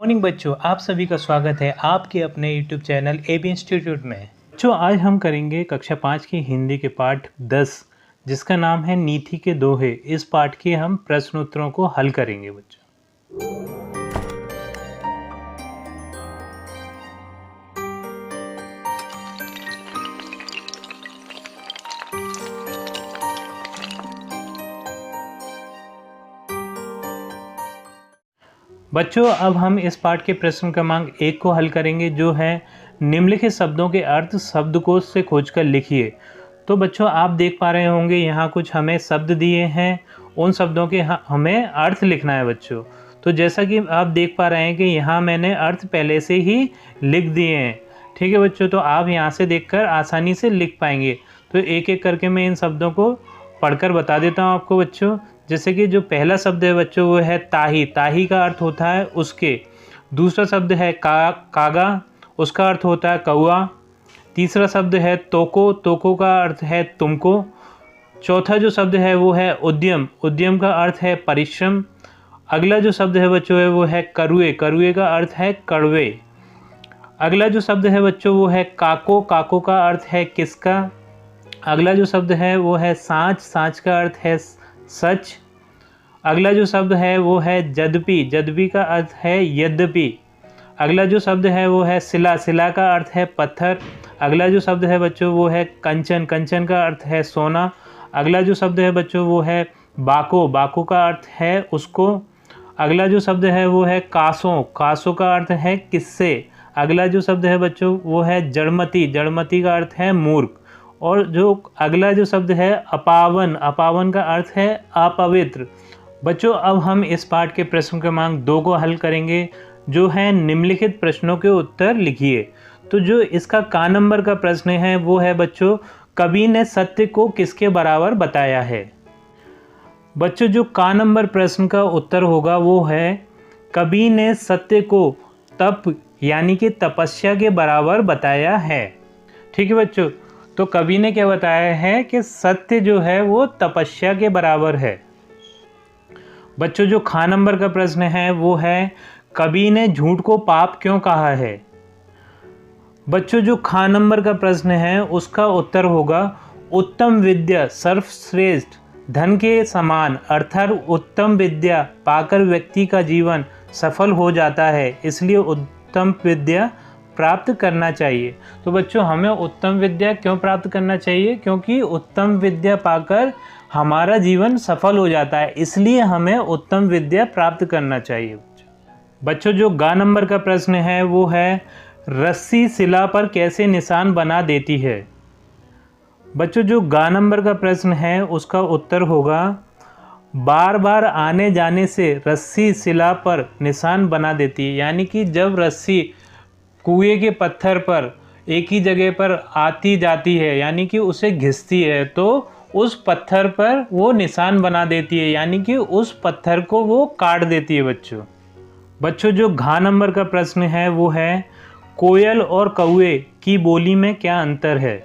Morning बच्चों, आप सभी का स्वागत है आपके अपने यूट्यूब चैनल एबी इंस्टीट्यूट में। बच्चों, आज हम करेंगे कक्षा 5 की हिंदी के पाठ 10 जिसका नाम है नीति के दोहे। इस पाठ के हम प्रश्न उत्तरों को हल करेंगे बच्चों। बच्चों, अब हम इस पाठ के प्रश्न क्रमांक 1 को हल करेंगे, जो है निम्नलिखित शब्दों के अर्थ शब्दकोश से खोजकर लिखिए। तो बच्चों, आप देख पा रहे होंगे यहाँ कुछ हमें शब्द दिए हैं, उन शब्दों के हमें अर्थ लिखना है बच्चों। तो जैसा कि आप देख पा रहे हैं कि यहाँ मैंने अर्थ पहले से ही लिख दिए हैं। ठीक है बच्चों, तो आप यहाँ से देखकर आसानी से लिख पाएंगे। तो एक एक करके मैं इन शब्दों को पढ़कर बता देता हूँ आपको बच्चों। जैसे कि जो पहला शब्द है बच्चों वो है ताही। ताही का अर्थ होता है उसके। दूसरा शब्द है कागा, उसका अर्थ होता है कौआ। तीसरा शब्द है तोको। तोको का अर्थ है तुमको। चौथा जो शब्द है वो है उद्यम। उद्यम का अर्थ है परिश्रम। अगला जो शब्द है बच्चों है वो है करुए। करुए का अर्थ है कड़वे। अगला जो शब्द है बच्चों वो है काको। काको का अर्थ है किसका। अगला जो शब्द है वो है सांच। सांच का अर्थ है सच। अगला जो शब्द है वो है जद्यपि। जद्यपि का अर्थ है यद्यपि। अगला जो शब्द है वो है शिला। शिला का अर्थ है पत्थर। अगला जो शब्द है बच्चों वो है कंचन। कंचन का अर्थ है सोना। अगला जो शब्द है बच्चों वो है बाको। बाको का अर्थ है उसको। अगला जो शब्द है वो है कासो। कासो का अर्थ है किससे। अगला जो शब्द है बच्चों वो है जड़मति। जड़मति का अर्थ है मूर्ख। और जो अगला जो शब्द है अपावन। अपावन का अर्थ है अपवित्र। बच्चों, अब हम इस पाठ के प्रश्न क्रमांक 2 को हल करेंगे, जो है निम्नलिखित प्रश्नों के उत्तर लिखिए। तो जो इसका का नंबर का प्रश्न है वो है बच्चों, कवि ने सत्य को किसके बराबर बताया है। बच्चों, जो का नंबर प्रश्न का उत्तर होगा वो है, कवि ने सत्य को तप यानी कि तपस्या के बराबर बताया है। ठीक है बच्चों, तो कवि ने क्या बताया है कि सत्य जो है वो तपस्या के बराबर है। बच्चों, जो खा नंबर का प्रश्न है वो है, कवि ने झूठ को पाप क्यों कहा है। बच्चों, जो खा नंबर का प्रश्न है उसका उत्तर होगा, उत्तम विद्या सर्वश्रेष्ठ धन के समान, अर्थात उत्तम विद्या पाकर व्यक्ति का जीवन सफल हो जाता है, इसलिए उत्तम विद्या प्राप्त करना चाहिए। तो बच्चों, हमें उत्तम विद्या क्यों प्राप्त करना चाहिए, क्योंकि उत्तम विद्या पाकर हमारा जीवन सफल हो जाता है, इसलिए हमें उत्तम विद्या प्राप्त करना चाहिए। बच्चों, जो गा नंबर का प्रश्न है वो है, रस्सी शिला पर कैसे निशान बना देती है। बच्चों, जो गा नंबर का प्रश्न है उसका उत्तर होगा, बार बार आने जाने से रस्सी शिला पर निशान बना देती है। यानी कि जब रस्सी कुएं के पत्थर पर एक ही जगह पर आती जाती है, यानी कि उसे घिसती है, तो उस पत्थर पर वो निशान बना देती है, यानी कि उस पत्थर को वो काट देती है। बच्चों, जो घा नंबर का प्रश्न है वो है, कोयल और कौवे की बोली में क्या अंतर है।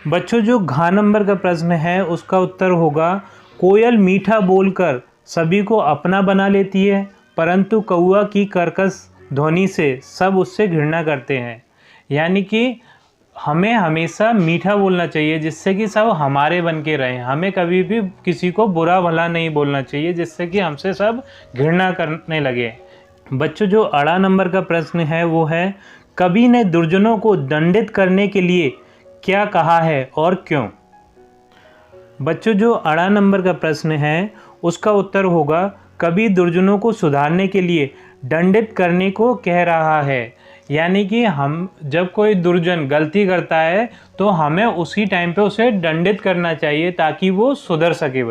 बच्चों, जो घा नंबर का प्रश्न है उसका उत्तर होगा, कोयल मीठा बोलकर सभी को अपना बना लेती है, परंतु कौवा की कर्कश ध्वनि से सब उससे घृणा करते हैं। यानी कि हमें हमेशा मीठा बोलना चाहिए जिससे कि सब हमारे बन के रहें। हमें कभी भी किसी को बुरा भला नहीं बोलना चाहिए जिससे कि हमसे सब घृणा करने लगे। बच्चों, जो अड़ा नंबर का प्रश्न है वो है, कवि ने दुर्जनों को दंडित करने के लिए क्या कहा है और क्यों। बच्चों, जो अड़ा नंबर का प्रश्न है उसका उत्तर होगा, कवि दुर्जनों को सुधारने के लिए दंडित करने को कह रहा है। यानी कि हम जब कोई दुर्जन गलती करता है तो हमें उसी टाइम पे उसे दंडित करना चाहिए ताकि वो सुधर सके।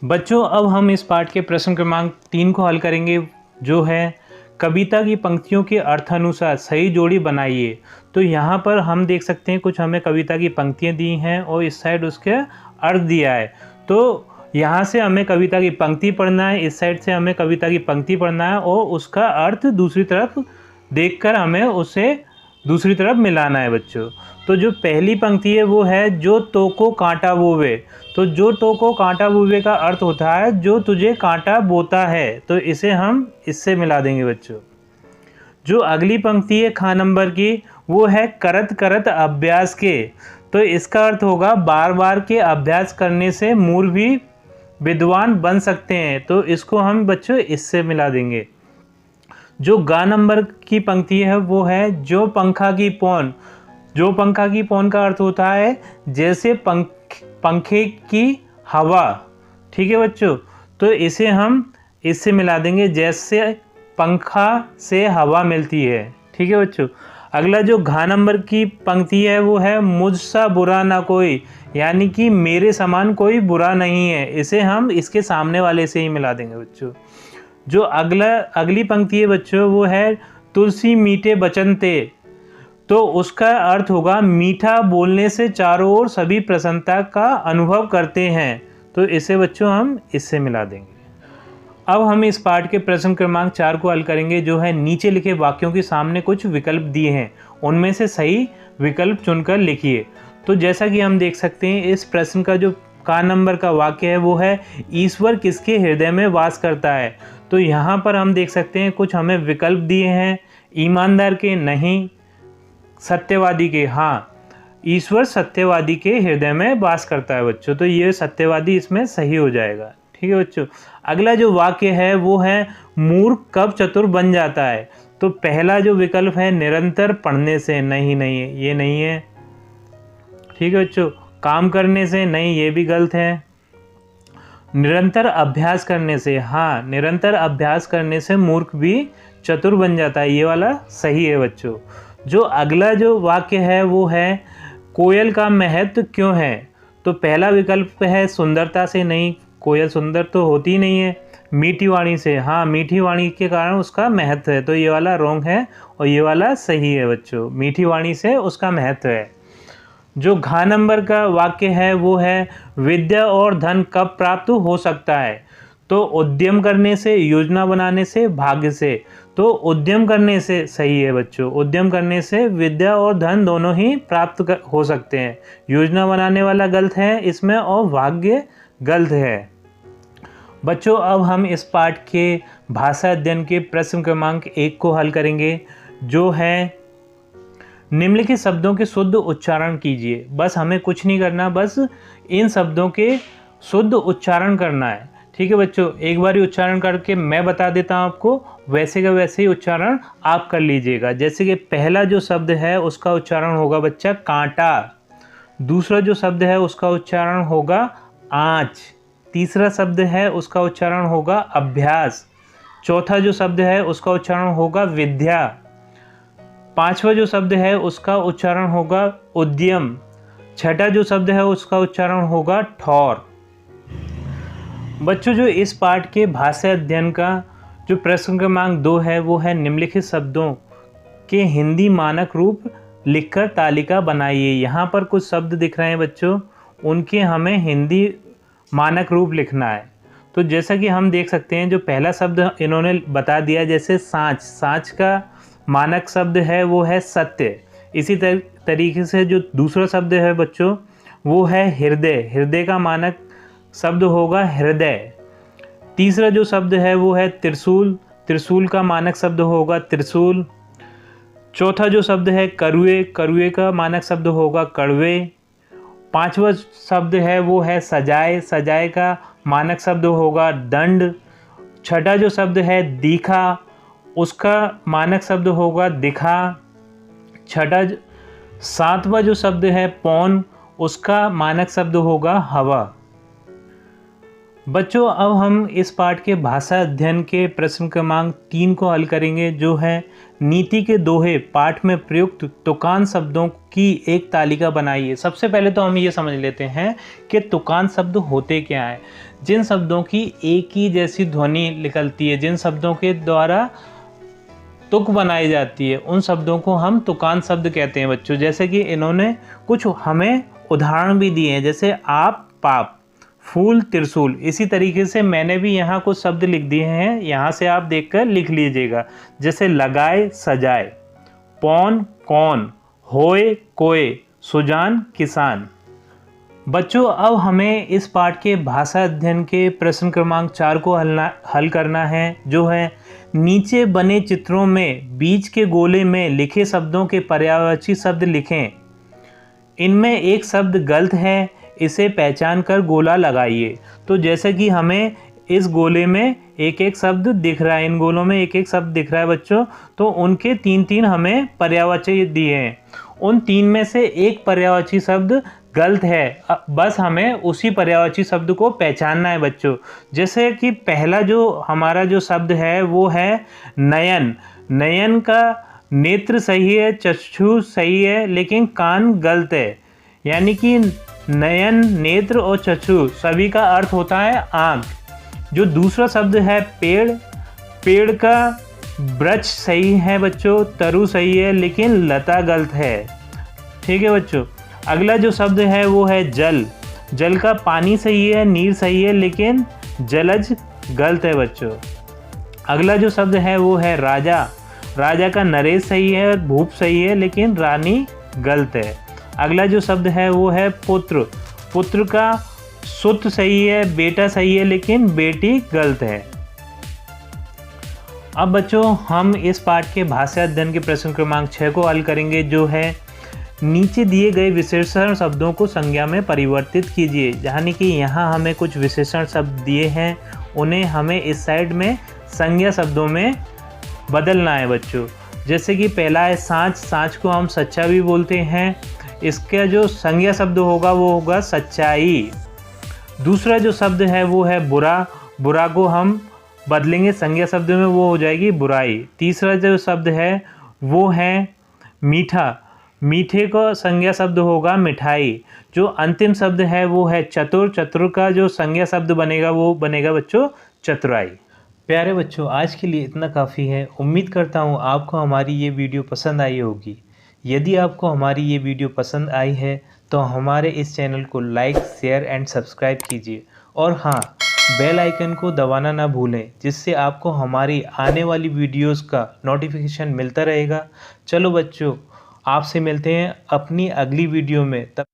बच्चों, अब हम इस पाठ के प्रश्न क्रमांक 3 को हल करेंगे, जो है कविता की पंक्तियों के अर्थानुसार सही जोड़ी बनाइए। तो यहाँ पर हम देख सकते हैं कुछ हमें कविता की पंक्तियाँ दी हैं और इस साइड उसके अर्थ दिया है। तो यहाँ से हमें कविता की पंक्ति पढ़ना है, इस साइड से हमें कविता की पंक्ति पढ़ना है और उसका अर्थ दूसरी तरफ देखकर हमें उसे दूसरी तरफ मिलाना है बच्चों। तो जो पहली पंक्ति है वो है जो तो को कांटा बोवे। तो जो तो को कांटा बोवे का अर्थ होता है जो तुझे कांटा बोता है, तो इसे हम इससे मिला देंगे बच्चों। जो अगली पंक्ति है खा नंबर की, वो है करत करत अभ्यास के। तो इसका अर्थ होगा बार बार के अभ्यास करने से मूर्ख भी विद्वान बन सकते हैं, तो इसको हम बच्चों इससे मिला देंगे। जो गा नंबर की पंक्ति है वो है जो पंखा की पौन। जो पंखा की पौन का अर्थ होता है जैसे पंखे की हवा। ठीक है बच्चों, तो इसे हम इससे मिला देंगे जैसे पंखा से हवा मिलती है। ठीक है बच्चों। अगला जो घा नंबर की पंक्ति है वो है मुझसा बुरा ना कोई, यानी कि मेरे समान कोई बुरा नहीं है। इसे हम इसके सामने वाले से ही मिला देंगे बच्चों। जो अगली पंक्ति है बच्चों वो है तुलसी मीठे बचन ते। तो उसका अर्थ होगा मीठा बोलने से चारों ओर सभी प्रसन्नता का अनुभव करते हैं, तो इसे बच्चों हम इससे मिला देंगे। अब हम इस पाठ के प्रश्न क्रमांक 4 को हल करेंगे, जो है नीचे लिखे वाक्यों के सामने कुछ विकल्प दिए हैं, उनमें से सही विकल्प चुनकर लिखिए। तो जैसा कि हम देख सकते हैं इस प्रश्न का जो का नंबर का वाक्य है वो है ईश्वर किसके हृदय में वास करता है। तो यहाँ पर हम देख सकते हैं कुछ हमें विकल्प दिए हैं, ईमानदार के नहीं, सत्यवादी के हाँ। ईश्वर सत्यवादी के हृदय में वास करता है बच्चों, तो ये सत्यवादी इसमें सही हो जाएगा। ठीक है बच्चों। अगला जो वाक्य है वो है मूर्ख कब चतुर बन जाता है। तो पहला जो विकल्प है निरंतर पढ़ने से, नहीं ये नहीं है। ठीक है बच्चों। काम करने से, नहीं ये भी गलत है। निरंतर अभ्यास करने से, हाँ निरंतर अभ्यास करने से मूर्ख भी चतुर बन जाता है, ये वाला सही है बच्चों। जो अगला जो वाक्य है वो है कोयल का महत्व क्यों है। तो पहला विकल्प है सुंदरता से, नहीं कोयल सुंदर तो होती नहीं है। मीठी वाणी से, हाँ मीठी वाणी के कारण उसका महत्व है, तो ये वाला रॉन्ग है और ये वाला सही है बच्चों, मीठी वाणी से उसका महत्व है। जो घा नंबर का वाक्य है वो है विद्या और धन कब प्राप्त हो सकता है। तो उद्यम करने से, योजना बनाने से, भाग्य से। तो उद्यम करने से सही है बच्चों, उद्यम करने से विद्या और धन दोनों ही प्राप्त हो सकते हैं। योजना बनाने वाला गलत है इसमें और भाग्य गलत है बच्चों। अब हम इस पाठ के भाषा अध्ययन के प्रश्न क्रमांक 1 को हल करेंगे, जो है निम्नलिखित शब्दों के शुद्ध उच्चारण कीजिए। बस हमें कुछ नहीं करना, बस इन शब्दों के शुद्ध उच्चारण करना है। ठीक है बच्चों, एक बार उच्चारण करके मैं बता देता हूँ आपको, वैसे का वैसे ही उच्चारण आप कर लीजिएगा। जैसे कि पहला जो शब्द है उसका उच्चारण होगा बच्चा कांटा, दूसरा जो शब्द है उसका उच्चारण होगा आँच, तीसरा शब्द है उसका उच्चारण होगा अभ्यास, चौथा जो शब्द है उसका उच्चारण होगा विद्या, पांचवा जो शब्द है उसका उच्चारण होगा उद्यम, छठा जो शब्द है उसका उच्चारण होगा ठौर। बच्चों जो इस पाठ के भाषा अध्ययन का जो प्रश्न क्रमांक 2 है वो है निम्नलिखित शब्दों के हिंदी मानक रूप लिखकर तालिका बनाइए। यहाँ पर कुछ शब्द दिख रहे हैं बच्चों, उनके हमें हिंदी मानक रूप लिखना है। तो जैसा कि हम देख सकते हैं जो पहला शब्द इन्होंने बता दिया, जैसे सांच, सांच का मानक शब्द है वो है सत्य। इसी तरीके से जो दूसरा शब्द है बच्चों वो है हृदय, हृदय का मानक शब्द होगा हृदय। तीसरा जो शब्द है वो है त्रिशूल, त्रिशूल का मानक शब्द होगा त्रिशूल। चौथा जो शब्द है करुए, करुए का मानक शब्द होगा कड़वे। पांचवा शब्द है वो है सजाए, सजाए का मानक शब्द होगा दंड। छठा जो शब्द है दीखा, उसका मानक शब्द होगा दिखा। सातवां जो शब्द है पौन, उसका मानक शब्द होगा हवा। बच्चों अब हम इस पाठ के भाषा अध्ययन के प्रश्न क्रमांक 3 को हल करेंगे, जो है नीति के दोहे पाठ में प्रयुक्त तुकान शब्दों की एक तालिका बनाइए। सबसे पहले तो हम ये समझ लेते हैं कि तुकान शब्द होते क्या हैं। जिन शब्दों की एक ही जैसी ध्वनि निकलती है, जिन शब्दों के द्वारा तुक बनाई जाती है, उन शब्दों को हम तुकान शब्द कहते हैं बच्चों। जैसे कि इन्होंने कुछ हमें उदाहरण भी दिए हैं, जैसे आप पाप, फूल त्रिशूल। इसी तरीके से मैंने भी यहाँ कुछ शब्द लिख दिए हैं, यहाँ से आप देखकर लिख लीजिएगा। जैसे लगाए सजाए, कौन कौन, होए कोय, सुजान किसान। बच्चों अब हमें इस पाठ के भाषा अध्ययन के प्रश्न क्रमांक 4 को हल करना है, जो है नीचे बने चित्रों में बीच के गोले में लिखे शब्दों के पर्यायवाची शब्द लिखें। इनमें एक शब्द गलत है, इसे पहचान कर गोला लगाइए। तो जैसे कि हमें इस गोले में एक एक शब्द दिख रहा है, इन गोलों में एक एक शब्द दिख रहा है बच्चों, तो उनके 3-3 हमें पर्यायवाची दिए हैं। उन 3 में से एक पर्यायवाची शब्द गलत है, बस हमें उसी पर्यायवाची शब्द को पहचानना है बच्चों। जैसे कि पहला जो हमारा जो शब्द है वो है नयन। नयन का नेत्र सही है, चक्षु सही है, लेकिन कान गलत है। यानी कि नयन, नेत्र और चक्षु सभी का अर्थ होता है आँख। जो दूसरा शब्द है पेड़, पेड़ का वृक्ष सही है बच्चों, तरु सही है, लेकिन लता गलत है। ठीक है बच्चों। अगला जो शब्द है वो है जल। जल का पानी सही है, नीर सही है, लेकिन जलज गलत है बच्चों। अगला जो शब्द है वो है राजा। राजा का नरेश सही है और भूप सही है, लेकिन रानी गलत है। अगला जो शब्द है वो है पुत्र। पुत्र का सुत सही है, बेटा सही है, लेकिन बेटी गलत है। अब बच्चों हम इस पाठ के भाषा अध्ययन के प्रश्न क्रमांक 6 को हल करेंगे, जो है नीचे दिए गए विशेषण शब्दों को संज्ञा में परिवर्तित कीजिए। यानी कि यहाँ हमें कुछ विशेषण शब्द दिए हैं, उन्हें हमें इस साइड में संज्ञा शब्दों में बदलना है बच्चों। जैसे कि पहला है सांच। सांच को हम सच्चा भी बोलते हैं, इसका जो संज्ञा शब्द होगा वो होगा सच्चाई। दूसरा जो शब्द है वो है बुरा। बुरा को हम बदलेंगे संज्ञा शब्द में, वो हो जाएगी बुराई। तीसरा जो शब्द है वो है मीठा। मीठे का संज्ञा शब्द होगा मिठाई। जो अंतिम शब्द है वो है चतुर। चतुर का जो संज्ञा शब्द बनेगा वो बनेगा बच्चों चतुराई। प्यारे बच्चों आज के लिए इतना काफ़ी है। उम्मीद करता हूँ आपको हमारी ये वीडियो पसंद आई होगी। यदि आपको हमारी ये वीडियो पसंद आई है तो हमारे इस चैनल को लाइक, शेयर एंड सब्सक्राइब कीजिए। और हाँ, बेल आइकन को दबाना ना भूलें, जिससे आपको हमारी आने वाली वीडियोस का नोटिफिकेशन मिलता रहेगा। चलो बच्चों, आपसे मिलते हैं अपनी अगली वीडियो में। तब